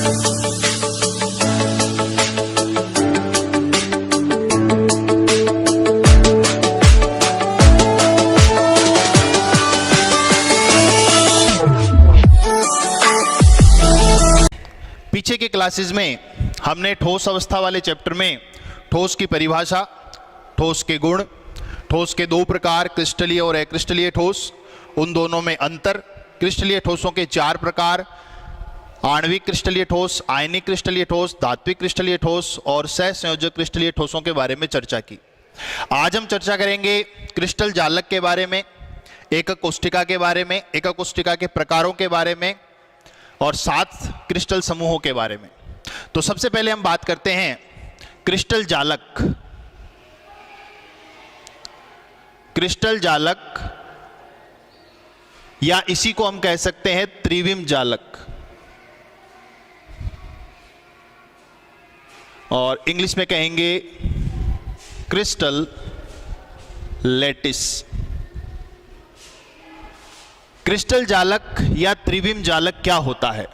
पीछे के क्लासेस में हमने ठोस अवस्था वाले चैप्टर में ठोस की परिभाषा, ठोस के गुण, ठोस के दो प्रकार क्रिस्टलीय और अक्रिस्टलीय ठोस, उन दोनों में अंतर, क्रिस्टलीय ठोसों के 4 प्रकार, आणविक क्रिस्टलीय ठोस, आयनिक क्रिस्टलीय ठोस, धात्विक क्रिस्टलीय ठोस और सहसंयोजक क्रिस्टलीय ठोसों के बारे में चर्चा की। आज हम चर्चा करेंगे क्रिस्टल जालक के बारे में, एकक कोष्ठिका के बारे में, एकक कोष्ठिका के प्रकारों के बारे में और 7 क्रिस्टल समूहों के बारे में। तो सबसे पहले हम बात करते हैं क्रिस्टल जालक। क्रिस्टल जालक या इसी को हम कह सकते हैं त्रिविम जालक और इंग्लिश में कहेंगे क्रिस्टल लैटिस। क्रिस्टल जालक या त्रिविम जालक क्या होता है?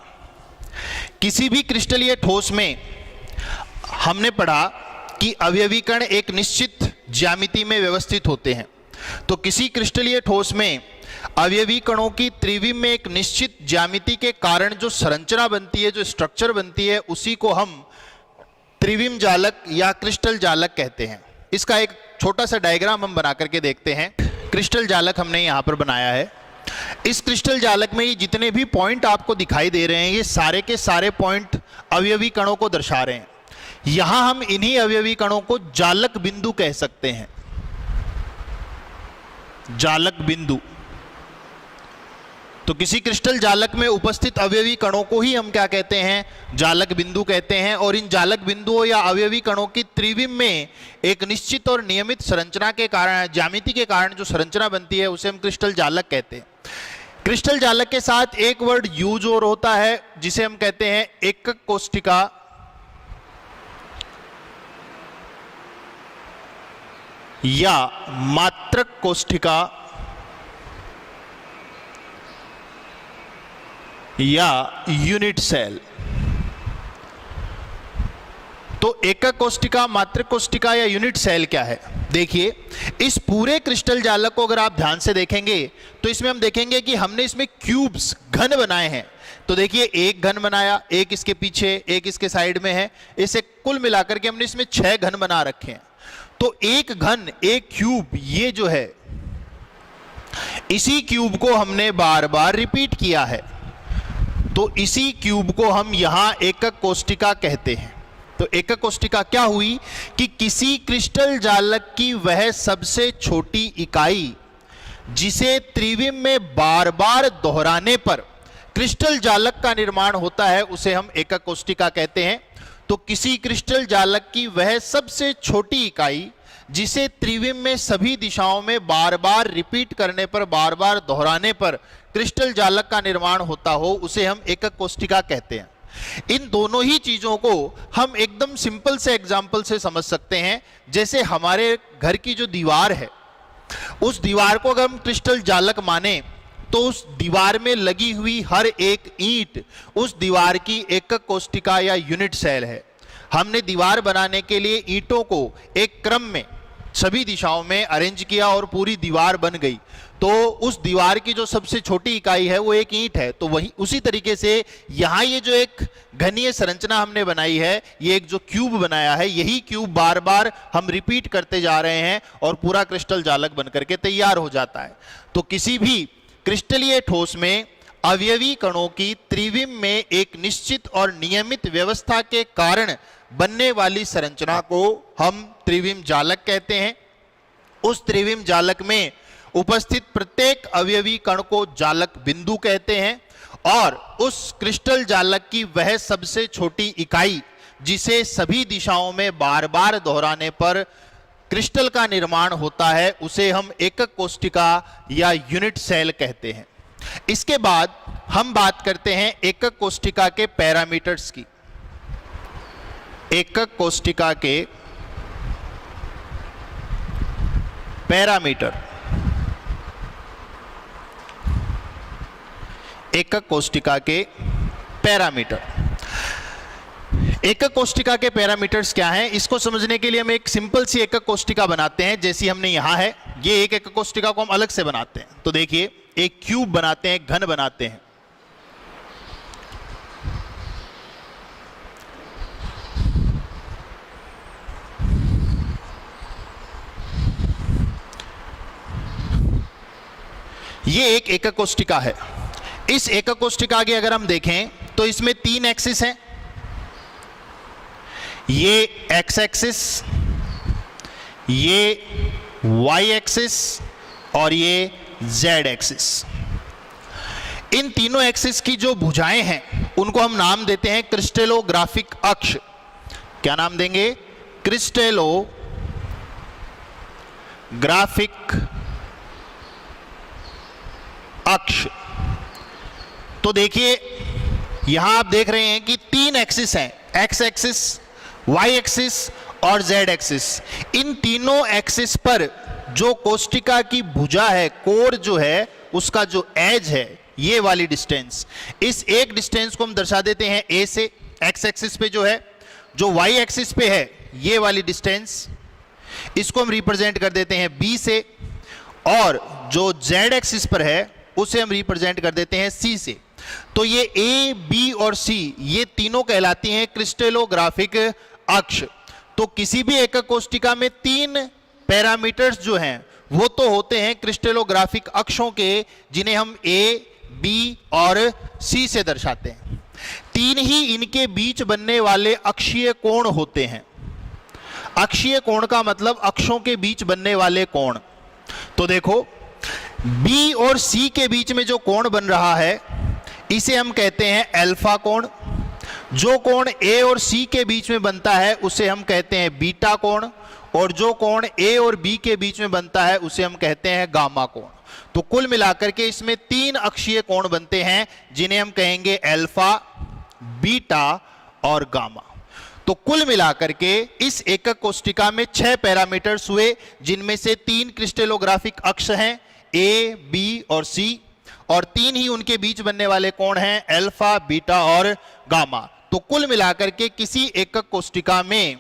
किसी भी क्रिस्टलीय ठोस में हमने पढ़ा कि अवयवी कण एक निश्चित ज्यामिति में व्यवस्थित होते हैं। तो किसी क्रिस्टलीय ठोस में अवयवी कणों की त्रिविम में एक निश्चित ज्यामिति के कारण जो संरचना बनती है, जो स्ट्रक्चर बनती है, उसी को हम त्रिविम जालक या क्रिस्टल जालक कहते हैं। इसका एक छोटा सा डायग्राम हम बना करके देखते हैं। क्रिस्टल जालक हमने यहां पर बनाया है। इस क्रिस्टल जालक में ये जितने भी पॉइंट आपको दिखाई दे रहे हैं, ये सारे के सारे पॉइंट अवयवी कणों को दर्शा रहे हैं। यहां हम इन्हीं अवयवी कणों को जालक बिंदु कह सकते हैं। जालक बिंदु। तो किसी क्रिस्टल जालक में उपस्थित अवयवी कणों को ही हम क्या कहते हैं? जालक बिंदु कहते हैं। और इन जालक बिंदुओं या अवयवी कणों की त्रिविम में एक निश्चित और नियमित संरचना के कारण, ज्यामिति के कारण जो संरचना बनती है, उसे हम क्रिस्टल जालक कहते हैं। क्रिस्टल जालक के साथ एक वर्ड यूज और होता है जिसे हम कहते हैं एकक कोष्ठिका या मात्रक कोष्ठिका या यूनिट सेल। तो एकक कोष्ठिका, मात्रक कोष्ठिका या यूनिट सेल क्या है? देखिए, इस पूरे क्रिस्टल जालक को अगर आप ध्यान से देखेंगे तो इसमें हम देखेंगे कि हमने इसमें क्यूब्स, घन बनाए हैं। तो देखिए, एक घन बनाया, एक इसके पीछे, एक इसके साइड में है। इसे कुल मिलाकर के हमने इसमें 6 घन बना रखे हैं। तो एक घन, एक क्यूब, ये जो है, इसी क्यूब को हमने बार बार रिपीट किया है। तो इसी क्यूब को हम यहां एकक कोष्ठिका कहते हैं। तो एकक कोष्ठिका क्या हुई कि किसी क्रिस्टल जालक की वह सबसे छोटी इकाई जिसे त्रिविम में बार बार दोहराने पर क्रिस्टल जालक का निर्माण होता है, उसे हम एकक कोष्ठिका कहते हैं। तो किसी क्रिस्टल जालक की वह सबसे छोटी इकाई जिसे त्रिविम में सभी दिशाओं में बार बार रिपीट करने पर, बार बार दोहराने पर क्रिस्टल जालक का निर्माण होता हो, उसे हम एकक कोष्ठिका कहते हैं। इन दोनों ही चीजों को हम एकदम सिंपल से एग्जाम्पल से समझ सकते हैं। जैसे हमारे घर की जो दीवार है, उस दीवार को अगर हम क्रिस्टल जालक माने तो उस दीवार में लगी हुई हर एक ईंट उस दीवार की एकक कोष्ठिका या यूनिट सेल है। हमने दीवार बनाने के लिए ईंटों को एक क्रम में सभी दिशाओं में अरेंज किया और पूरी दीवार बन गई। तो उस दीवार की जो सबसे छोटी इकाई है वो एक ईंट है। तो वही उसी तरीके से यहाँ ये जो एक घनीय संरचना हमने बनाई है, ये एक जो क्यूब बनाया है, यही क्यूब बार बार हम रिपीट करते जा रहे हैं और पूरा क्रिस्टल जालक बनकर के तैयार हो जाता है। तो किसी भी क्रिस्टलीय ठोस में अवयवी कणों की त्रिविम में एक निश्चित और नियमित व्यवस्था के कारण बनने वाली संरचना को हम त्रिविम जालक कहते हैं। उस त्रिविम जालक में उपस्थित प्रत्येक अवयवी कण को जालक बिंदु कहते हैं और उस क्रिस्टल जालक की वह सबसे छोटी इकाई जिसे सभी दिशाओं में बार बार दोहराने पर क्रिस्टल का निर्माण होता है, उसे हम एकक कोष्ठिका या यूनिट सेल कहते हैं। इसके बाद हम बात करते हैं एकक कोष्ठिका के पैरामीटर्स की। एकक कोष्ठिका के पैरामीटर। एकक कोष्ठिका के पैरामीटर। एकक कोष्टिका के पैरामीटर्स क्या हैं, इसको समझने के लिए हम एक सिंपल सी एकक कोष्टिका बनाते हैं, जैसी हमने यहां है। ये एक एकक कोष्टिका को हम अलग से बनाते हैं। तो देखिए, एक क्यूब बनाते हैं, घन बनाते हैं। ये एक एकक कोष्टिका है। इस एकक कोष्टिका की अगर हम देखें तो इसमें 3 एक्सिस हैं। ये एक्स एक्सिस, ये वाई एक्सिस और ये जेड एक्सिस। इन तीनों एक्सिस की जो भुजाएं हैं उनको हम नाम देते हैं क्रिस्टलोग्राफिक अक्ष। क्या नाम देंगे? क्रिस्टलोग्राफिक अक्ष। तो देखिए, यहां आप देख रहे हैं कि 3 एक्सिस हैं, एक्स एक्सिस, वाई एक्सिस और जेड एक्सिस। इन तीनों एक्सिस पर जो कोष्टिका की भुजा है, कोण जो है, उसका जो एज है, ये वाली डिस्टेंस, इस एक डिस्टेंस को हम दर्शा देते हैं ए से। एक्स एक्सिस पे जो है, जो वाई एक्सिस पे है, ये वाली डिस्टेंस, इसको हम रिप्रेजेंट कर देते हैं बी से, और जो जेड एक्सिस पर है उसे हम रिप्रेजेंट कर देते हैं सी से। तो ये ए, बी और सी, ये तीनों कहलाती हैं क्रिस्टलोग्राफिक अक्ष। तो किसी भी एकक कोष्टिका में 3 पैरामीटर्स जो हैं वो तो होते हैं क्रिस्टलोग्राफिक अक्षों के, जिन्हें हम ए, बी और सी से दर्शाते हैं। 3 ही इनके बीच बनने वाले अक्षीय कोण होते हैं। अक्षीय कोण का मतलब अक्षों के बीच बनने वाले कोण। तो देखो, बी और सी के बीच में जो कोण बन रहा है इसे हम कहते हैं अल्फा कोण। जो कोण ए और सी के बीच में बनता है उसे हम कहते हैं बीटा कोण, और जो कोण ए और बी के बीच में बनता है उसे हम कहते हैं गामा कोण। तो कुल मिलाकर के इसमें 3 अक्षीय कोण बनते हैं, जिन्हें हम कहेंगे अल्फा, बीटा और गामा। तो कुल मिलाकर के इस एकक कोष्टिका में 6 पैरामीटर्स हुए, जिनमें से 3 क्रिस्टलोग्राफिक अक्ष हैं, ए, बी और सी, और 3 ही उनके बीच बनने वाले कोण हैं, अल्फा, बीटा और गामा। तो कुल मिलाकर के किसी एकक कोष्टिका में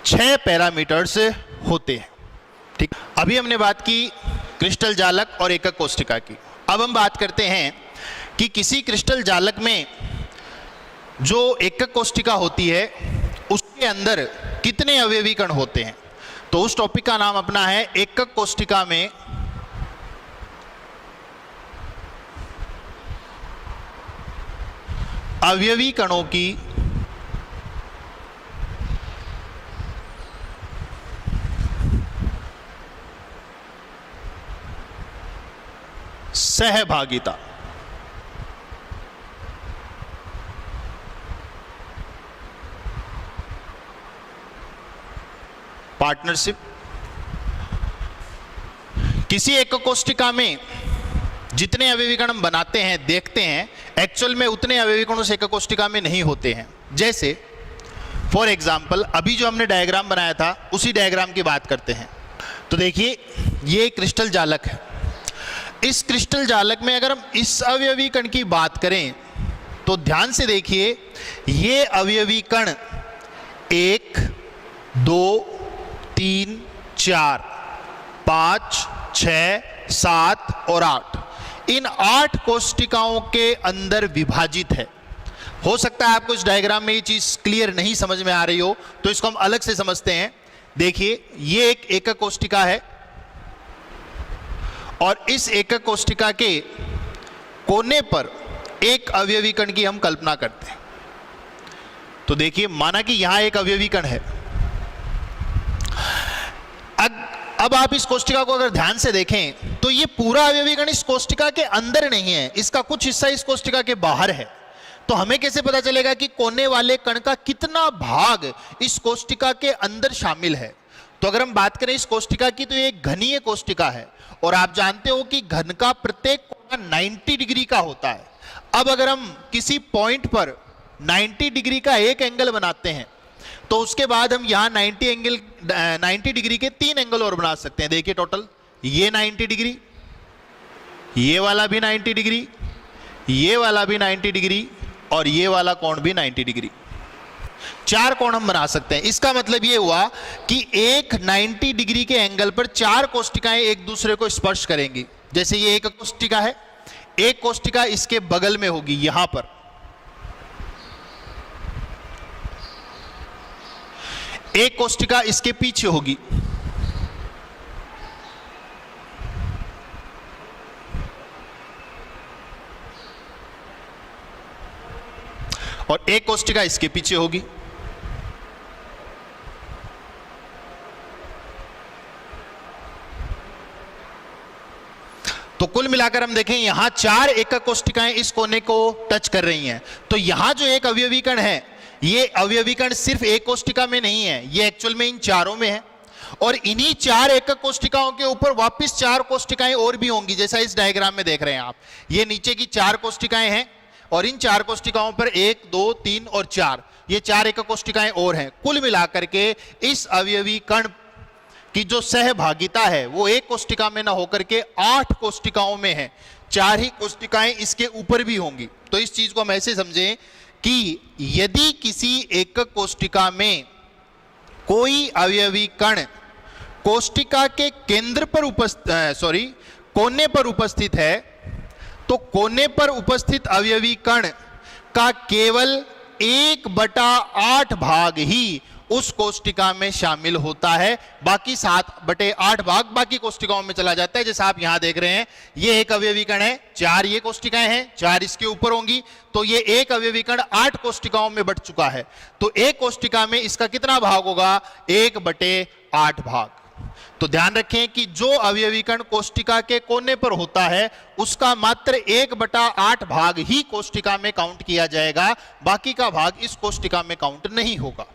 6 पैरामीटर्स होते हैं। ठीक, अभी हमने बात की क्रिस्टल जालक और एकक कोष्टिका की। अब हम बात करते हैं कि किसी क्रिस्टल जालक में जो एकक कोष्टिका होती है उसके अंदर कितने अवयवी कण होते हैं। तो उस टॉपिक का नाम अपना है एकक कोष्टिका में अवयवी कणों की सहभागिता। पार्टनरशिप। किसी एकक कोष्टिका में जितने अवयवी कण हम बनाते हैं, देखते हैं, एक्चुअल में उतने अवयवी कण उस एकक कोष्टिका में नहीं होते हैं। जैसे फॉर एग्जाम्पल अभी जो हमने डायग्राम बनाया था उसी डायग्राम की बात करते हैं। तो देखिए, ये क्रिस्टल जालक है। इस क्रिस्टल जालक में अगर हम इस अवयवी कण की बात करें तो ध्यान से देखिए, ये अवयवी कण 1, 2, 3, 4, 5, 6, 7 और 8, इन 8 कोष्टिकाओं के अंदर विभाजित है। हो सकता है आपको इस डायग्राम में ये चीज क्लियर नहीं समझ में आ रही हो, तो इसको हम अलग से समझते हैं। देखिए, ये एक एकक कोष्टिका है और इस एकक कोष्टिका के कोने पर एक अवयवी कण की हम कल्पना करते हैं। तो देखिए, माना कि यहां एक अवयवी कण है। अब आप इस कोष्टिका को अगर ध्यान से देखें तो ये पूरा अवयवी कण इस कोष्टिका के अंदर नहीं है, इसका कुछ हिस्सा इस कोष्टिका के बाहर है। तो हमें कैसे पता चलेगा कि कोने वाले कण का कितना भाग इस कोष्टिका के अंदर शामिल है? तो अगर हम बात करें इस कोष्टिका की, तो ये एक घनीय कोष्टिका है और आप जानते हो कि घन का प्रत्येक कोना 90 डिग्री का होता है। अब अगर हम किसी पॉइंट पर 90 डिग्री का एक एंगल बनाते हैं तो उसके बाद हम यहां 90 डिग्री के 3 एंगल और बना सकते हैं। देखिए, टोटल ये 90 डिग्री, ये वाला भी 90 डिग्री, ये वाला भी 90 डिग्री और ये वाला कोण भी 90 डिग्री। 4 कोण हम बना सकते हैं। इसका मतलब यह हुआ कि एक 90 डिग्री के एंगल पर 4 कोष्टिकाएं एक दूसरे को स्पर्श करेंगी। जैसे ये एक कोष्टिका है, एक कोष्टिका इसके बगल में होगी, यहां पर एक कोष्टिका इसके पीछे होगी, और एक कोष्टिका इसके पीछे होगी। तो कुल मिलाकर हम देखें यहां 4 एकक कोष्टिकाएं इस कोने को टच कर रही हैं। तो यहां जो एक अवयवी कण है, ये अवयवी कण सिर्फ एक कोष्टिका में नहीं है, ये एक्चुअल में इन चारों में है, और इन्हीं 4 एकक कोष्टिकाओं के ऊपर वापस 4 कोष्टिकाएं और भी होंगी, जैसा इस डायग्राम में देख रहे हैं आप। ये नीचे की 4 कोष्टिकाएं हैं और इन 4 कोष्टिकाओं पर 1, 2, 3 और 4, ये 4 एकक कोष्टिकाएं और हैं। कुल मिलाकर के इस अवयवी कण की जो सहभागिता है वो एक कोष्टिका में ना होकर के 8 कोष्टिकाओं में है। 4 ही कोष्टिकाएं इसके ऊपर भी होंगी। तो इस चीज को हम ऐसे समझें कि यदि किसी एकक कोष्टिका में कोई अवयवी कण कोष्टिका के केंद्र पर कोने पर उपस्थित है, तो कोने पर उपस्थित अवयवी कण का केवल 1/8 भाग ही उस कोष्टिका में शामिल होता है। बाकी 7/8 भाग बाकी कोष्टिकाओं में चला जाता है। जैसा आप यहां देख रहे हैं, ये एक अवयवी कण है, 4 ये कोष्टिकाएं हैं, 4 इसके ऊपर होंगी, तो ये एक अवयवी कण 8 कोष्टिकाओं में बंट चुका है। तो एक कोष्टिका में इसका कितना भाग होगा? 1/8 भाग। तो ध्यान रखें कि जो अवयवी कण कोष्टिका के कोने पर होता है उसका मात्र 1/8 भाग ही कोष्टिका में काउंट किया जाएगा, बाकी का भाग इस कोष्टिका में काउंट नहीं होगा।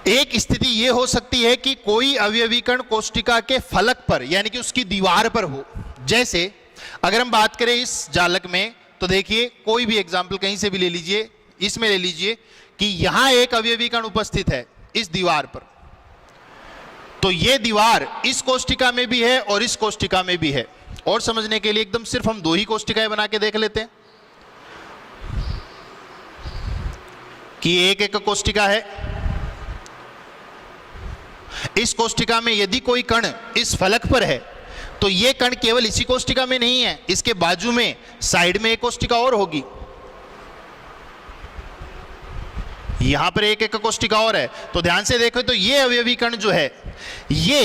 एक स्थिति यह हो सकती है कि कोई अवयवी कण कोष्टिका के फलक पर यानी कि उसकी दीवार पर हो। जैसे अगर हम बात करें इस जालक में, तो देखिए कोई भी एग्जाम्पल कहीं से भी ले लीजिए, इसमें ले लीजिए कि यहां एक अवयवी कण उपस्थित है इस दीवार पर, तो यह दीवार इस कोष्टिका में भी है और इस कोष्टिका में भी है। और समझने के लिए एकदम सिर्फ हम 2 ही कोष्टिकाएं बना के देख लेते हैं कि एक कोष्टिका है, इस कोष्टिका में यदि कोई कण इस फलक पर है तो यह कण केवल इसी कोष्टिका में नहीं है, इसके बाजू में साइड में एक कोष्टिका और होगी, यहां पर एक कोष्टिका और है। तो ध्यान से देखो, तो ये अवयवी कण जो है, ये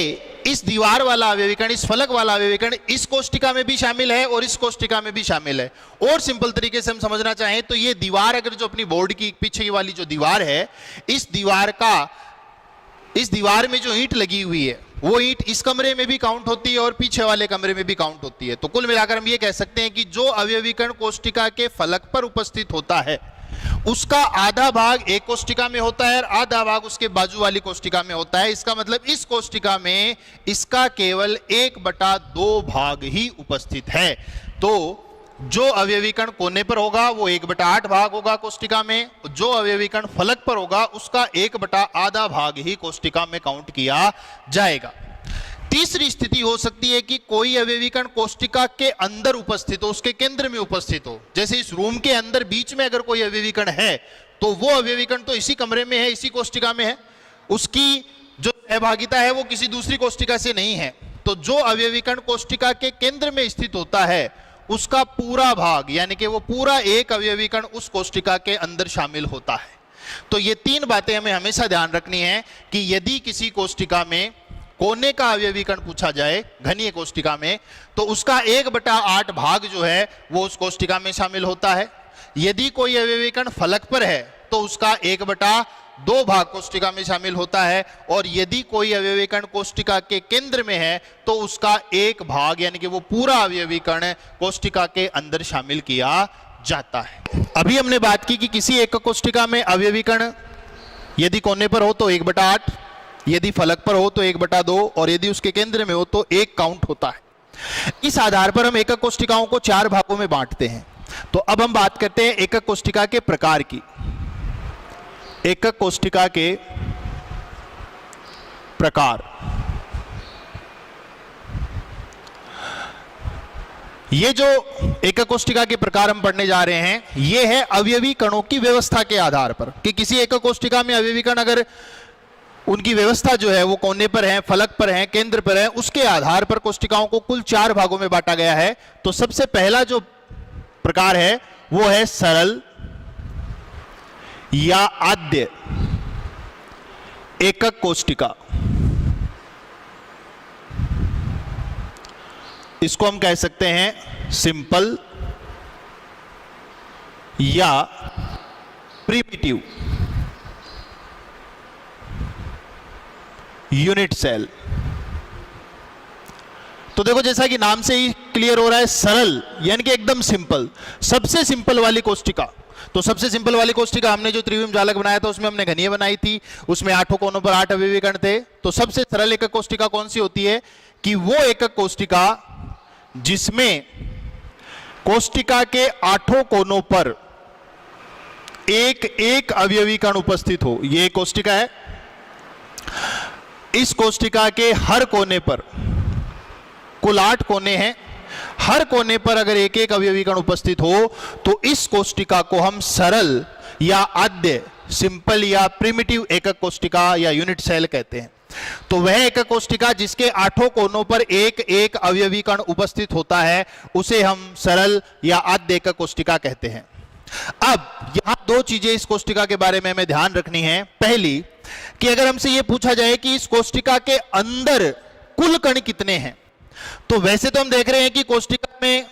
इस दीवार वाला अवयवी कण, इस फलक वाला अवयवी कण इस कोष्टिका में भी शामिल है और इस कोष्टिका में भी शामिल है। और सिंपल तरीके से हम समझना चाहें तो ये दीवार, अगर जो अपनी बोर्ड की पीछे वाली जो दीवार है, इस दीवार में जो ईंट लगी हुई है वो ईंट इस कमरे में भी काउंट होती है और पीछे वाले कमरे में भी काउंट होती है। तो कुल मिलाकर हम ये कह सकते हैं कि जो अवयवी कण कोष्टिका के फलक पर उपस्थित होता है उसका आधा भाग एक कोष्टिका में होता है और आधा भाग उसके बाजू वाली कोष्टिका में होता है। इसका मतलब इस कोष्टिका में इसका केवल 1/2 भाग ही उपस्थित है। तो जो अवयवी कण कोने पर होगा वो 1/8 भाग होगा कोष्टिका में, जो अवयवी कण फलक पर होगा उसका 1/8 भाग ही कोष्टिका में काउंट किया जाएगा। तीसरी स्थिति हो सकती है कि कोई अवयवी कण कोष्टिका के अंदर उपस्थित हो, उसके केंद्र में उपस्थित हो। जैसे इस रूम के अंदर बीच में अगर कोई अवयवी कण है तो वो अवयवी कण तो इसी कमरे में है, इसी कोष्टिका में है, उसकी जो सहभागिता है वो किसी दूसरी कोष्टिका से नहीं है। तो जो अवयवी कण कोष्टिका के केंद्र में स्थित होता है उसका पूरा भाग यानी कि वो पूरा एक अवयवी कण उस कोष्टिका के अंदर शामिल होता है। तो ये 3 बातें हमें हमेशा ध्यान रखनी है कि यदि किसी कोष्टिका में कोने का अवयवी कण पूछा जाए घनीय कोष्टिका में, तो उसका 1/8 भाग जो है वो उस कोष्टिका में शामिल होता है। यदि कोई अवयवी कण फलक पर है तो उसका 1/2 भाग कोष्टिका में शामिल होता है, और यदि कोई अवयवी कण कोष्टिका के केंद्र में है तो उसका 1 भाग यानी कि वो पूरा अवयवी कण कोष्टिका के अंदर शामिल किया जाता है। अभी हमने बात की कि किसी एक कोष्टिका में अवयवी कण यदि कोने पर हो तो 1/8, यदि फलक पर हो तो 1/2 और यदि उसके केंद्र में हो तो 1 काउंट होता है। इस आधार पर हम एकक कोष्टिकाओं को 4 भागों में बांटते हैं। तो अब हम बात करते हैं एकक कोष्टिका के प्रकार की। एकक कोष्टिका के प्रकार। ये जो एकक कोष्ठिका के प्रकार हम पढ़ने जा रहे हैं, ये है अवयवी कणों की व्यवस्था के आधार पर, कि किसी एकक कोष्ठिका में अवयवी कण अगर उनकी व्यवस्था जो है वो कोने पर है, फलक पर है, केंद्र पर है, उसके आधार पर कोष्ठिकाओं को कुल 4 भागों में बांटा गया है। तो सबसे पहला जो प्रकार है वो है सरल या आद्य एकक कोष्ठिका। इसको हम कह सकते हैं सिंपल या प्रिमिटिव यूनिट सेल। तो देखो जैसा कि नाम से ही क्लियर हो रहा है, सरल यानी कि एकदम सिंपल, सबसे सिंपल वाली कोष्ठिका। तो सबसे सिंपल वाली कोष्ठिका हमने जो त्रिविम जालक बनाया था उसमें हमने घनीय बनाई थी, उसमें 8 कोनों पर 8 अवयवी कण थे। तो सबसे सरल एकक कोष्ठिका कौन सी होती है कि वो एकक कोष्ठिका जिसमें कोष्ठिका के 8 कोनों पर एक एक अवयवी कण उपस्थित हो। यह कोष्ठिका है, इस कोष्ठिका के हर कोने पर, कुल 8 कोने हैं, हर कोने पर अगर एक एक अवयवी कण उपस्थित हो तो इस कोष्ठिका को हम सरल या आद्य, सिंपल या प्रिमिटिव एकक कोष्ठिका या यूनिट सेल कहते हैं। तो वह एकक कोष्ठिका जिसके 8 कोनों पर एक एक अवयवी कण उपस्थित होता है उसे हम सरल या आद्य एकक कोष्ठिका कहते हैं। अब यहां 2 चीजें इस कोष्ठिका के बारे में हमें ध्यान रखनी है। पहली कि अगर हमसे यह पूछा जाए कि इस कोष्ठिका के अंदर कुल कण कितने हैं, तो वैसे तो हम देख रहे हैं कि कोष्ठिका में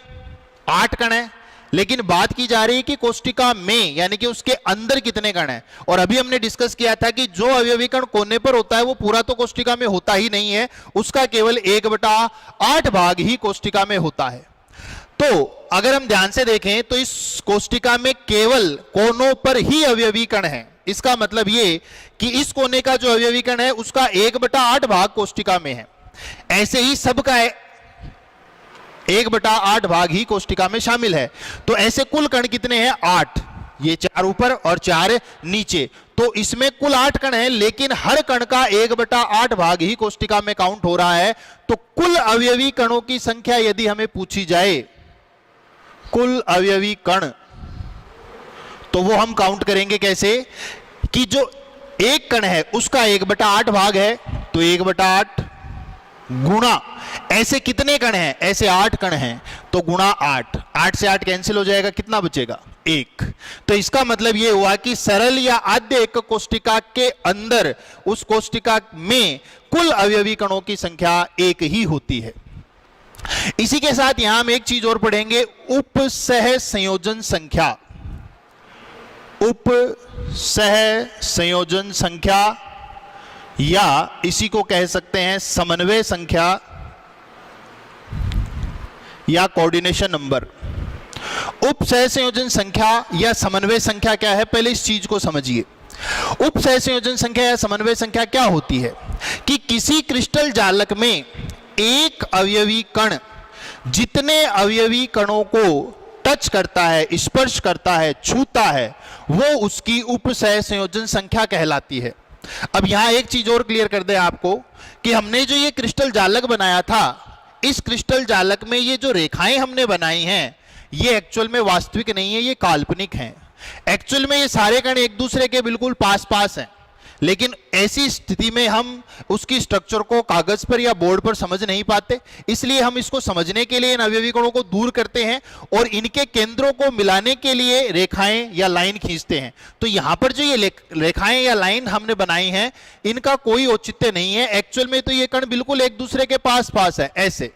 8 कण हैं, लेकिन बात की जा रही है कि कोष्ठिका में यानी कि उसके अंदर कितने कण हैं। और अभी हमने डिस्कस किया था कि जो अवयवी कण कोने पर होता है वो पूरा तो कोष्ठिका में होता ही नहीं है, उसका केवल 1/8 भाग ही कोष्ठिका में होता है। तो अगर हम ध्यान से देखें तो इस कोष्ठिका में केवल कोनों पर ही अवयवी कण हैं। इसका मतलब ये कि इस कोने का जो अवयवी कण है उसका 1/8 भाग कोष्ठिका में है। ऐसे ही सबका 1/8 भाग ही कोष्ठिका में शामिल है। तो ऐसे कुल कण कितने हैं? 8। ये 4 ऊपर और 4 नीचे, तो इसमें कुल 8 कण हैं, लेकिन हर कण का 1/8 भाग ही कोष्ठिका में काउंट हो रहा है। तो कुल अवयवी कणों की संख्या यदि हमें पूछी जाए, कुल अवयवी कण, तो वो हम काउंट करेंगे कैसे कि जो एक कण है उसका 1/8 भाग है, तो 1/8 गुणा ऐसे कितने कण हैं? ऐसे 8 कण हैं, तो गुणा 8। 8 से 8 कैंसिल हो जाएगा, कितना बचेगा? 1। तो इसका मतलब यह हुआ कि सरल या आद्य एकक कोष्ठिका के अंदर उस कोष्ठिका में कुल अवयवी कणों की संख्या 1 ही होती है। इसी के साथ यहां हम एक चीज और पढ़ेंगे, उपसह संयोजन संख्या। उपसह संयोजन संख्या या इसी को कह सकते हैं समन्वय संख्या या कोऑर्डिनेशन नंबर। उपसह संयोजन संख्या या समन्वय संख्या क्या है, पहले इस चीज को समझिए। उपसह संयोजन संख्या या समन्वय संख्या क्या होती है कि किसी क्रिस्टल जालक में एक अवयवी कण जितने अवयवी कणों को टच करता है, स्पर्श करता है, छूता है, वो उसकी उपसह संयोजन संख्या कहलाती है। अब यहां एक चीज और क्लियर कर दें आपको कि हमने जो ये क्रिस्टल जालक बनाया था, इस क्रिस्टल जालक में ये जो रेखाएं हमने बनाई हैं ये एक्चुअल में वास्तविक नहीं है, ये काल्पनिक हैं। एक्चुअल में ये सारे कण एक दूसरे के बिल्कुल पास पास हैं, लेकिन ऐसी स्थिति में हम उसकी स्ट्रक्चर को कागज पर या बोर्ड पर समझ नहीं पाते, इसलिए हम इसको समझने के लिए इन अवयवी कणों को दूर करते हैं और इनके केंद्रों को मिलाने के लिए रेखाएं या लाइन खींचते हैं। तो यहां पर जो ये रेखाएं या लाइन हमने बनाई हैं इनका कोई औचित्य नहीं है। एक्चुअल में तो ये कण बिल्कुल एक दूसरे के पास पास है ऐसे,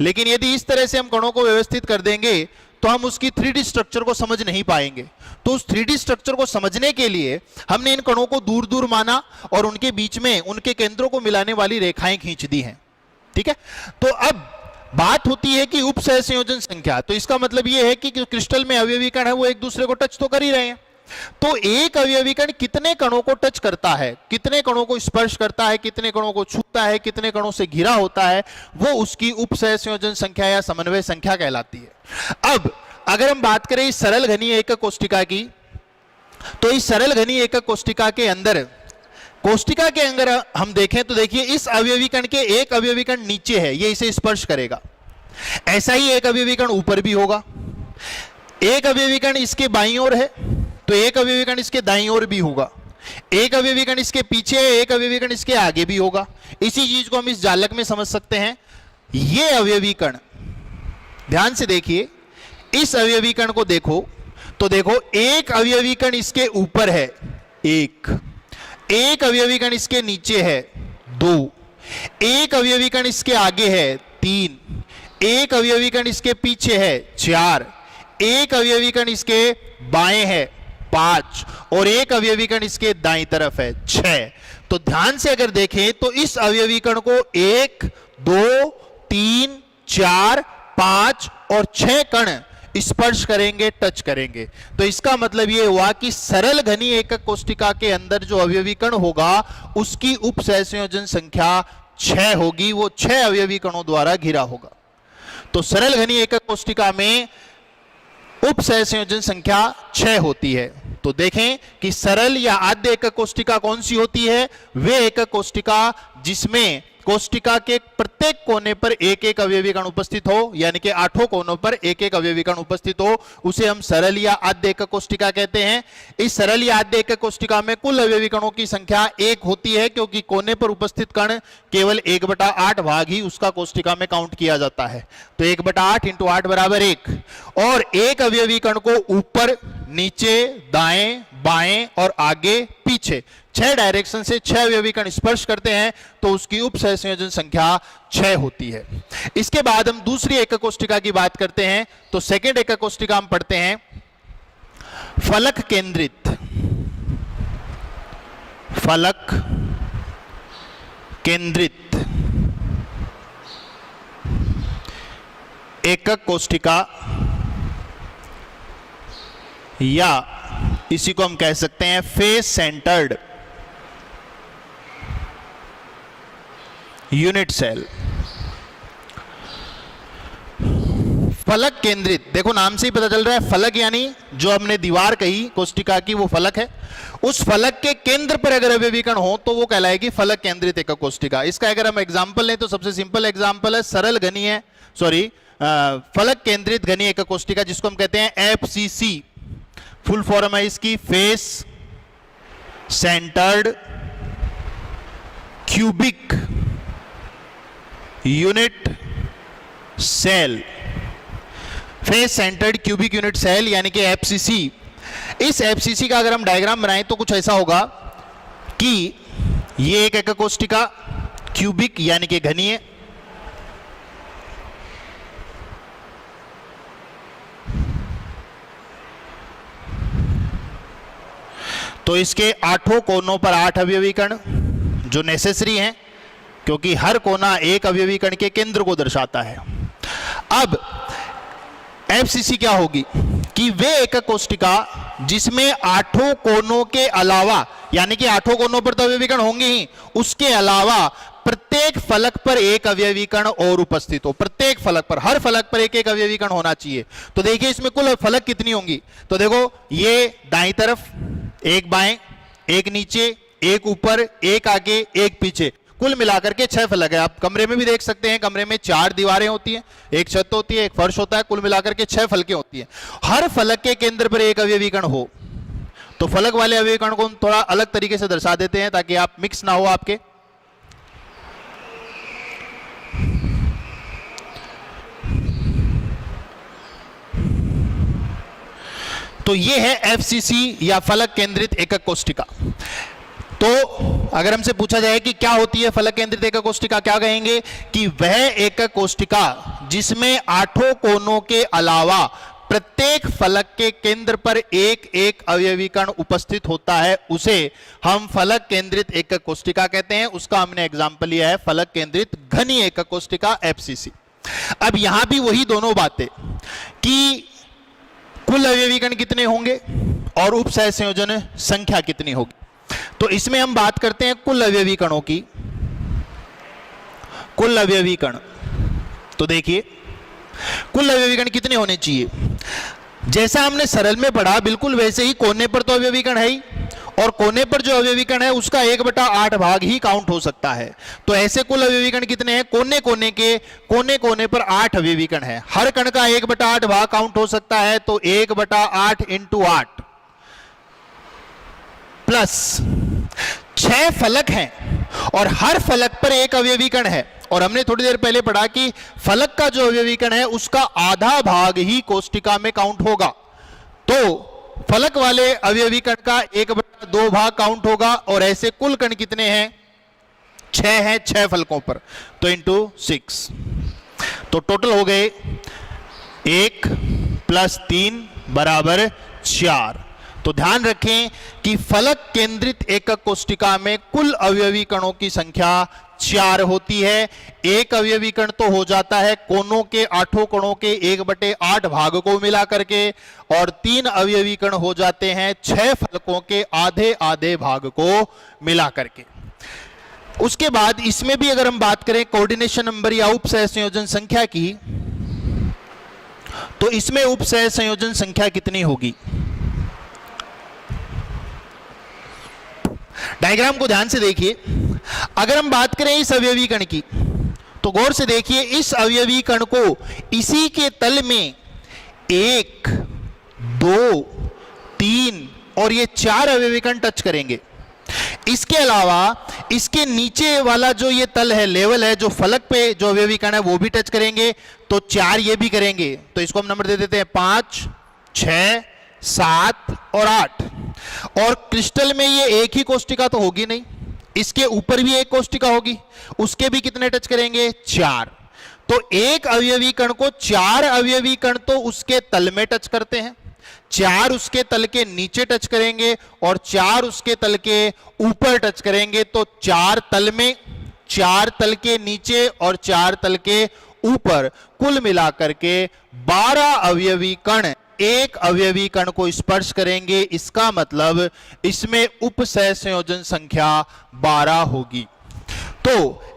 लेकिन यदि इस तरह से हम कणों को व्यवस्थित कर देंगे तो हम उसकी 3D स्ट्रक्चर को समझ नहीं पाएंगे। तो उस 3D स्ट्रक्चर को समझने के लिए हमने इन कणों को दूर दूर माना और उनके बीच में उनके केंद्रों को मिलाने वाली रेखाएं खींच दी हैं। ठीक है, तो अब बात होती है कि उपसह संयोजन संख्या। तो इसका मतलब यह है कि क्रिस्टल में अवयवी कण है वो एक दूसरे को टच तो कर ही रहे हैं। तो एक अवयवी कण कितने कणों को टच करता है, कितने कणों को स्पर्श करता है, कितने कणों को छूता है, कितने कणों से घिरा होता है, वो उसकी उपसह संयोजन संख्या या समन्वय संख्या कहलाती है। अब अगर हम बात करें इस सरल घनीय एकक कोष्ठिका की, तो इस सरल घनीय एकक कोष्ठिका के अंदर हम देखें तो देखिए इस अवयवी कण के एक अवयवी कण नीचे है, ये इसे स्पर्श करेगा। ऐसा ही एक अवयवी कण ऊपर भी होगा। एक अवयवी कण इसके बाईं ओर है तो एक अवयवी कण इसके दाईं ओर भी होगा। एक अवयवी कण इसके पीछे है, एक अवयवी कण इसके आगे भी होगा। इसी चीज को हम इस जालक में समझ सकते हैं। ये अवयवी कण, ध्यान से देखिए, इस अवयवी कण को देखो तो देखो एक अवयवी कण इसके ऊपर है, एक अवयवी कण इसके नीचे है, 2, एक अवयवी कण इसके आगे है, 3, एक अवयवी कण इसके पीछे है, 4, एक अवयवी कण इसके बाएं है, 5 और एक अवयवी कण इसके दाईं तरफ है, 6। तो ध्यान से अगर देखें तो इस अवयवी कण को 1, 2, 3, 4, 5 और 6 कण स्पर्श करेंगे, टच करेंगे। तो इसका मतलब यह हुआ कि सरल घनी एकक कोष्टिका के अंदर जो अवयवी कण होगा उसकी उप सहसंयोजन संख्या 6 होगी, वो 6 अवयवी कणों द्वारा घिरा होगा। तो सरल घनी एकक कोष्टिका में उप सहसंयोजन संख्या 6 होती है। तो देखें कि सरल या आद्य एकक कोष्टिका कौन सी होती है? वे एकक कोष्टिका जिसमें कोष्टिका के प्रत्येक कोने पर एक एक अवयवी कण उपस्थित हो, यानी कि 8 कोनों पर एक एक अवयवी कण उपस्थित हो, उसे हम सरल या आद्य एकक कोष्टिका कहते हैं। इस सरल या आद्य एकक कोष्टिका में कुल अवयवी कणों की संख्या 1 होती है, क्योंकि कोने पर उपस्थित कण केवल 1/8 भाग ही उसका कोष्टिका में काउंट किया जाता है। तो 1/8 × 8 = 1। और एक अवयवी कण को ऊपर, नीचे, दाएं, बाएं और आगे, पीछे 6 डायरेक्शन से 6 अवयवी कण स्पर्श करते हैं तो उसकी उप सहसंयोजन संख्या 6 होती है। इसके बाद हम दूसरी एकक कोष्टिका की बात करते हैं। तो सेकेंड एकक कोष्टिका हम पढ़ते हैं फलक केंद्रित। फलक केंद्रित एकक कोष्टिका, या इसी को हम कह सकते हैं फेस सेंटर्ड यूनिट सेल। फलक केंद्रित, देखो नाम से ही पता चल रहा है, फलक यानी जो हमने दीवार कही कोष्टिका की वो फलक है। उस फलक के केंद्र पर अगर अवयवी कण हो तो वो कहलाएगी फलक केंद्रित एकक कोष्टिका। इसका अगर हम एग्जांपल लें तो सबसे सिंपल एग्जांपल है सरल घनी है, फलक केंद्रित घनी एकक कोष्टिका, जिसको हम कहते हैं FCC। फुल फॉर्म है इसकी face centred cubic unit cell. Face centred cubic unit cell यानी कि FCC। इस FCC का अगर हम डायग्राम बनाएं तो कुछ ऐसा होगा कि ये एक एकक कोष्टिका क्यूबिक यानी कि घनी है, तो इसके 8 कोनों पर 8 अवयवी कण जो नेसेसरी हैं, क्योंकि हर कोना एक अवयवी कण के केंद्र को दर्शाता है। अब FCC क्या होगी कि वे एकक कोष्टिका जिसमें 8 कोनों के अलावा, यानी कि 8 कोनों पर तो अवयवी कण होंगे ही, उसके अलावा प्रत्येक फलक पर एक अवयवी कण और उपस्थित हो। प्रत्येक फलक पर, हर फलक पर एक एक अवयवी कण होना चाहिए। तो देखिए इसमें कुल फलक कितनी होंगी, तो देखो ये दाईं तरफ एक बाएं, एक नीचे, एक ऊपर, एक आगे, एक पीछे, कुल मिलाकर के 6 फलक है। आप कमरे में भी देख सकते हैं, कमरे में 4 दीवारें होती हैं, एक छत होती है, एक फर्श होता है, कुल मिलाकर के 6 फलकें होती हैं। हर फलक के केंद्र पर एक अवयवी कण हो, तो फलक वाले अवयवी कण को हम थोड़ा अलग तरीके से दर्शा देते हैं ताकि आप मिक्स ना हो आपके। तो ये है FCC या फलक केंद्रित एकक कोष्टिका। तो अगर हमसे पूछा जाए कि क्या होती है फलक केंद्रित एकक कोष्टिका, क्या कहेंगे कि वह एकक कोष्टिका जिसमें 8 कोनों के अलावा प्रत्येक फलक के केंद्र पर एक एक अवयवी कण उपस्थित होता है, उसे हम फलक केंद्रित एकक कोष्टिका कहते हैं। उसका हमने एग्जांपल लिया है फलक केंद्रित घनी एकक कोष्टिका FCC। अब यहां भी वही दोनों बातें कि कुल अवयवी कण कितने होंगे और उप सहसंयोजन संख्या कितनी होगी। तो इसमें हम बात करते हैं कुल अवयवी कणों की। कुल अवयवी कण, तो देखिए कुल अवयवी कण कितने होने चाहिए। जैसा हमने सरल में पढ़ा बिल्कुल वैसे ही कोने पर तो अवयवी कण है ही, और कोने पर जो अवयवी कण है उसका 1/8 भाग ही काउंट हो सकता है। तो ऐसे कुल अवयवी कण कितने हैं? कोने कोने पर 8 अवयवी कण है, हर कण का 1/8 भाग काउंट हो सकता है। तो 1/8 इंटू 8 प्लस 6 फलक हैं और हर फलक पर एक अवयवी कण है। और हमने थोड़ी देर पहले पढ़ा कि फलक का जो अवयवी कण है उसका आधा भाग ही कोष्टिका में काउंट होगा। तो फलक वाले अवयवी कण का 1/2 भाग काउंट होगा। और ऐसे कुल कण कितने हैं? 6 हैं 6 फलकों पर, तो इंटू 6। तो टोटल हो गए 1 + 3 = 4। तो ध्यान रखें कि फलक केंद्रित एकक कोष्टिका में कुल अवयवी कणों की संख्या 4 होती है। एक अवयवी कण तो हो जाता है कोनों के 8 कणों के 1/8 भाग को मिला करके, और 3 अवयवी कण हो जाते हैं 6 फलकों के आधे आधे भाग को मिला करके। उसके बाद इसमें भी अगर हम बात करें कोऑर्डिनेशन नंबर या उपसह संयोजन संख्या की, तो इसमें उपसह संयोजन संख्या कितनी होगी? डायग्राम को ध्यान से देखिए। अगर हम बात करें इस अवयवी कण की, तो गौर से देखिए, इस अवयवी कण को इसी के तल में 1, 2, 3 और ये 4 अवयवी कण टच करेंगे। इसके अलावा इसके नीचे वाला जो ये तल है, लेवल है, जो फलक पे जो अवयवी कण है वो भी टच करेंगे। तो 4 ये भी करेंगे। तो इसको हम नंबर दे देते हैं 5, 6, 7 और 8। और क्रिस्टल में ये एक ही कोष्टिका तो होगी नहीं, इसके ऊपर भी एक कोष्टिका होगी, उसके भी कितने टच करेंगे? 4। तो एक अवयवी कण को 4 अवयवी कण तो उसके तल में टच करते हैं, 4 उसके तल के नीचे टच करेंगे और 4 उसके तल के ऊपर टच करेंगे। तो 4 तल में, 4 तल के नीचे और 4 तल के ऊपर, कुल मिलाकर के 12 अवयवी कण एक अवयवी कण को स्पर्श करेंगे। इसका मतलब इसमें उपसह संयोजन संख्या 12 होगी। तो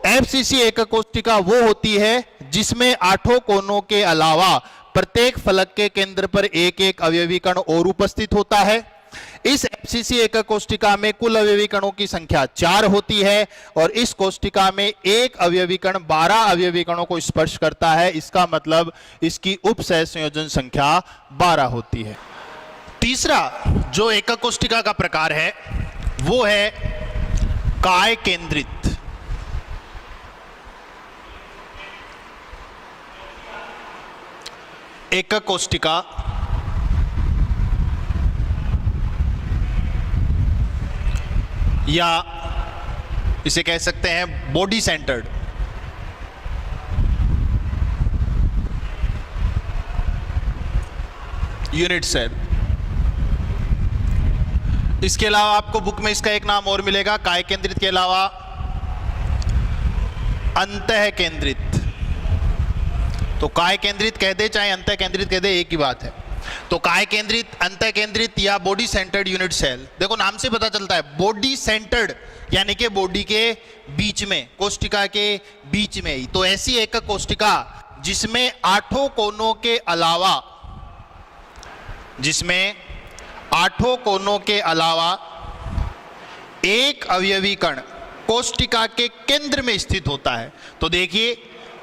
एफसीसी एकक कोष्टिका वो होती है जिसमें 8 कोनों के अलावा प्रत्येक फलक के केंद्र पर एक एक अवयवी कण और उपस्थित होता है। इस एफसीसी एकक कोष्टिका में कुल अवयवी कणों की संख्या 4 होती है और इस कोष्टिका में एक अवयवी कण 12 अवयवी कणों को स्पर्श करता है। इसका मतलब इसकी उपसह संयोजन संख्या 12 होती है। तीसरा जो एकक कोष्टिका का प्रकार है वो है काय केंद्रित। एकक कोष्टिका या इसे कह सकते हैं बॉडी सेंटर्ड। Unit cell. इसके अलावा आपको बुक में इसका एक नाम और मिलेगा, काय केंद्रित के अलावा अंतः केंद्रित। तो काय केंद्रित कह दे चाहे अंतः केंद्रित कह दे, एक ही बात है। तो काय केंद्रित, अंतः केंद्रित या बॉडी सेंटर्ड यूनिट सेल। देखो नाम से पता चलता है बॉडी सेंटर्ड, यानी कि बॉडी के बीच में, कोष्टिका के बीच में ही। तो ऐसी एकक कोष्टिका जिसमें 8 कोनों के अलावा, जिसमें 8 कोनों के अलावा एक अवयवी कण कोष्टिका के केंद्र में स्थित होता है। तो देखिए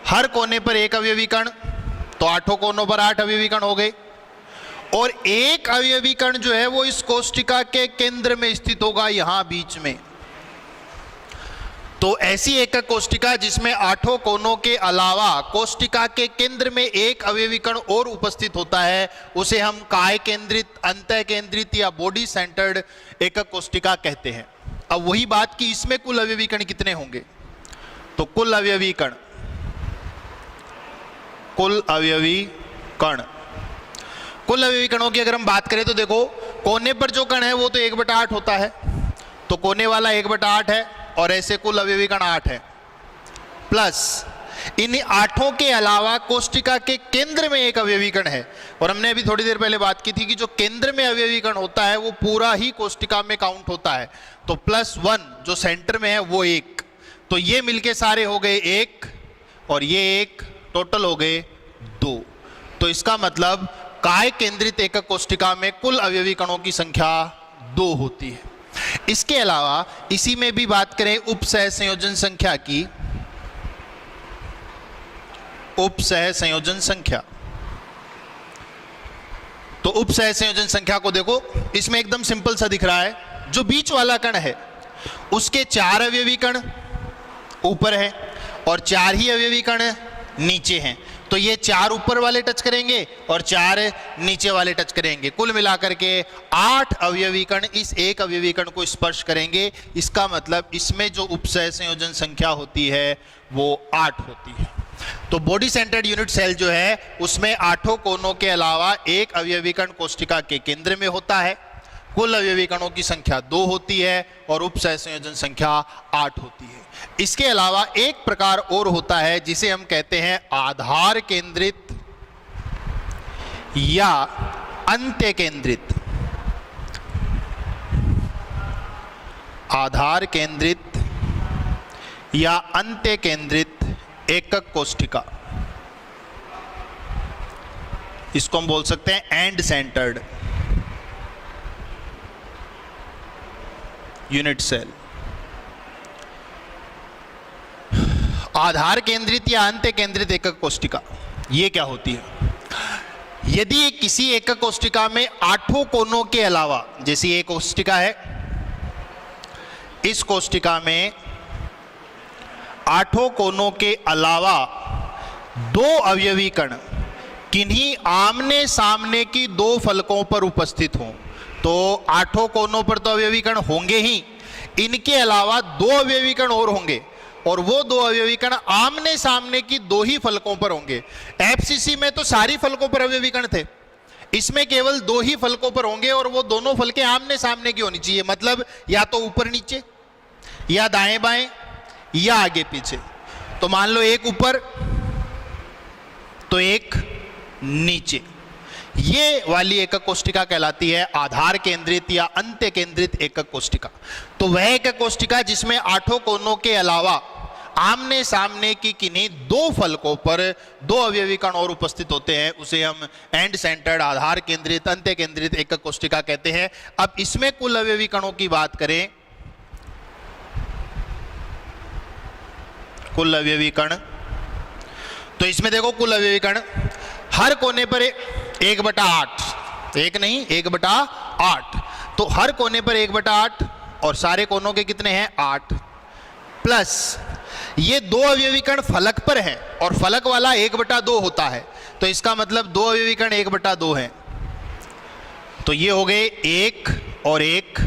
हर कोने पर एक अवयवी कण, तो 8 कोनों पर 8 अवयवी कण हो गए, और एक अवयवी कण जो है वो इस कोष्टिका के केंद्र में स्थित होगा, यहां बीच में। तो ऐसी एकक कोष्टिका जिसमें 8 कोनों के अलावा कोष्टिका के केंद्र में एक अवयवी कण और उपस्थित होता है, उसे हम काय केंद्रित, अंतः केंद्रित या बॉडी सेंटर्ड एकक कोष्टिका कहते हैं। अब वही बात कि इसमें कुल अवयवी कण कितने होंगे, तो कुल अवयवी कण कुल अवयवी कणों की अगर हम बात करें तो देखो कोने पर जो कण है वो तो 1/8 होता है, तो कोने वाला 1/8 है और ऐसे कुल अवयवी कण 8 है, प्लस इन 8 के अलावा कोष्टिका के केंद्र में एक अवयवी कण है। और हमने अभी थोड़ी देर पहले बात की थी कि जो केंद्र में अवयवी कण होता है वो पूरा ही कोष्टिका में काउंट होता है। तो +1 जो सेंटर में है वो 1, तो ये मिलके सारे हो गए 1 और ये 1, टोटल हो गए 2। तो इसका मतलब काय केंद्रित एकक कोष्टिका में कुल अवयवी कणों की संख्या 2 होती है। इसके अलावा इसी में भी बात करें उपसह संयोजन संख्या की, उपसह संयोजन संख्या, तो उपसह संयोजन संख्या को देखो, इसमें एकदम सिंपल सा दिख रहा है, जो बीच वाला कण है उसके 4 अवयवी कण ऊपर है और 4 ही अवयवी कण नीचे हैं, तो ये 4 ऊपर वाले टच करेंगे और 4 नीचे वाले टच करेंगे, कुल मिलाकर के 8 अवयवी कण इस एक अवयवी कण को स्पर्श करेंगे। इसका मतलब इसमें जो उपसह संयोजन संख्या होती है वो 8 होती है। तो बॉडी सेंटर्ड यूनिट सेल जो है उसमें 8 कोनों के अलावा एक अवयवी कण कोशिका के केंद्र में होता है, कुल अवयवी कणों की संख्या 2 होती है और उपसह संयोजन संख्या 8 होती है। इसके अलावा एक प्रकार और होता है जिसे हम कहते हैं आधार केंद्रित या अंत्य केंद्रित, आधार केंद्रित या अंत्य केंद्रित एकक कोशिका, इसको हम बोल सकते हैं एंड सेंटर्ड यूनिट सेल। आधार केंद्रित या अंत्य केंद्रित एकक कोशिका ये क्या होती है? यदि किसी एकक कोशिका में 8 कोनों के अलावा, जैसी एक कोशिका है, इस कोशिका में 8 कोनों के अलावा 2 अवयवी कण किन्हीं आमने सामने की 2 फलकों पर उपस्थित हों, तो 8 कोनों पर तो अवयवी कण होंगे ही, इनके अलावा 2 अवयवी कण और होंगे और वो 2 अवयवी कण आमने सामने की 2 ही फलकों पर होंगे। एफसीसी में तो सारी फलकों पर अवयवी कण थे, इसमें केवल 2 ही फलकों पर होंगे और वो दोनों फलकें आमने सामने की होनी चाहिए, मतलब या तो ऊपर नीचे या दाएं बाएं या आगे पीछे। तो मान लो एक ऊपर तो एक नीचे, ये वाली एकक कोशिका कहलाती है आधार केंद्रित या अंत्य केंद्रित एकक कोशिका। तो वह एकक कोशिका जिसमें 8 कोनों के अलावा आमने सामने की किन्हीं 2 फलकों पर 2 अवयवी कण और उपस्थित होते हैं, उसे हम एंड सेंटर्ड आधार केंद्रित अंत्य केंद्रित एकक कोशिका कहते हैं। अब इसमें कुल अवयवी कणों की बात करें, कुल अवयवी कण, तो इसमें देखो कुल अवयवी कण हर कोने पर 1/8, एक नहीं 1/8, तो हर कोने पर 1/8 और सारे कोनों के कितने हैं 8, प्लस ये 2 अवयवी कण फलक पर हैं और फलक वाला 1/2 होता है, तो इसका मतलब 2 अवयवी कण 1/2 हैं, तो ये हो गए 1 और 1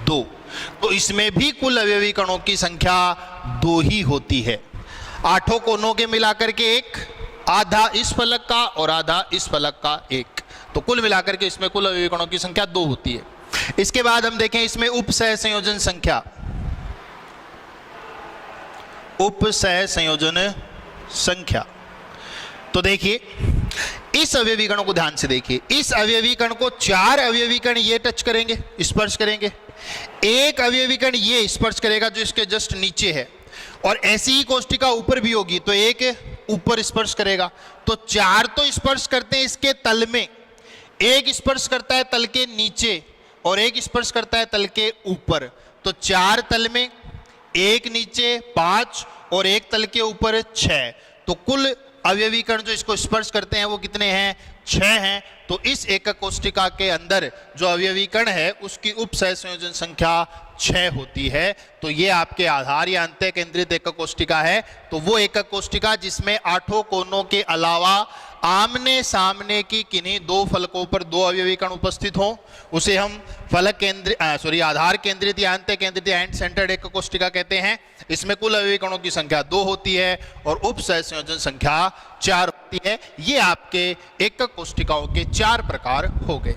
2, तो इसमें भी कुल अवयवी कणों की संख्या 2 ही होती है। 8 कोनों के मिलाकर के 1, आधा इस फलक का और आधा इस फलक का 1, तो कुल मिलाकर के इसमें कुल अवयवी कणों की संख्या 2 होती है। इसके बाद हम देखें इसमें उपसह संयोजन संख्या, उपसह संयोजन संख्या, तो देखिए इस अवयवी कणों को ध्यान से देखिए, इस अवयवी कण को 4 अवयवी कण ये टच करेंगे, स्पर्श करेंगे, एक अवयवी कण ये स्पर्श करेगा जो इसके जस्ट नीचे है, और ऐसी ही कोशिका ऊपर भी होगी तो एक ऊपर स्पर्श करेगा, तो 4 तो स्पर्श करते हैं इसके तल में, एक स्पर्श करता है तल के नीचे और एक स्पर्श करता है तल के ऊपर, तो 4 तल में, 1 नीचे 5 और 1 तल के ऊपर 6, तो कुल अवयवी कण जो इसको स्पर्श करते हैं वो कितने हैं 6 हैं। तो इस एकक कोशिका के अंदर जो अवयवी कण है उसकी उपसह संयोजन संख्या 6 होती है। तो ये आपके आधार या अंत्य केंद्रित एकक कोशिका है। तो वो एकक कोशिका जिसमें 8 कोनों के अलावा आमने सामने की किन्हीं 2 फलकों पर 2 अवयवी कण उपस्थित हों उसे हम फलक केंद्रित आधार केंद्रित या अंत्य केंद्रित या एंड सेंटर्ड एकक कोशिका कहते हैं। इसमें कुल अवयवी कणों की संख्या 2 होती है और उपसह संयोजन संख्या 4 होती है। ये आपके एकक कोशिकाओं के 4 प्रकार हो गए।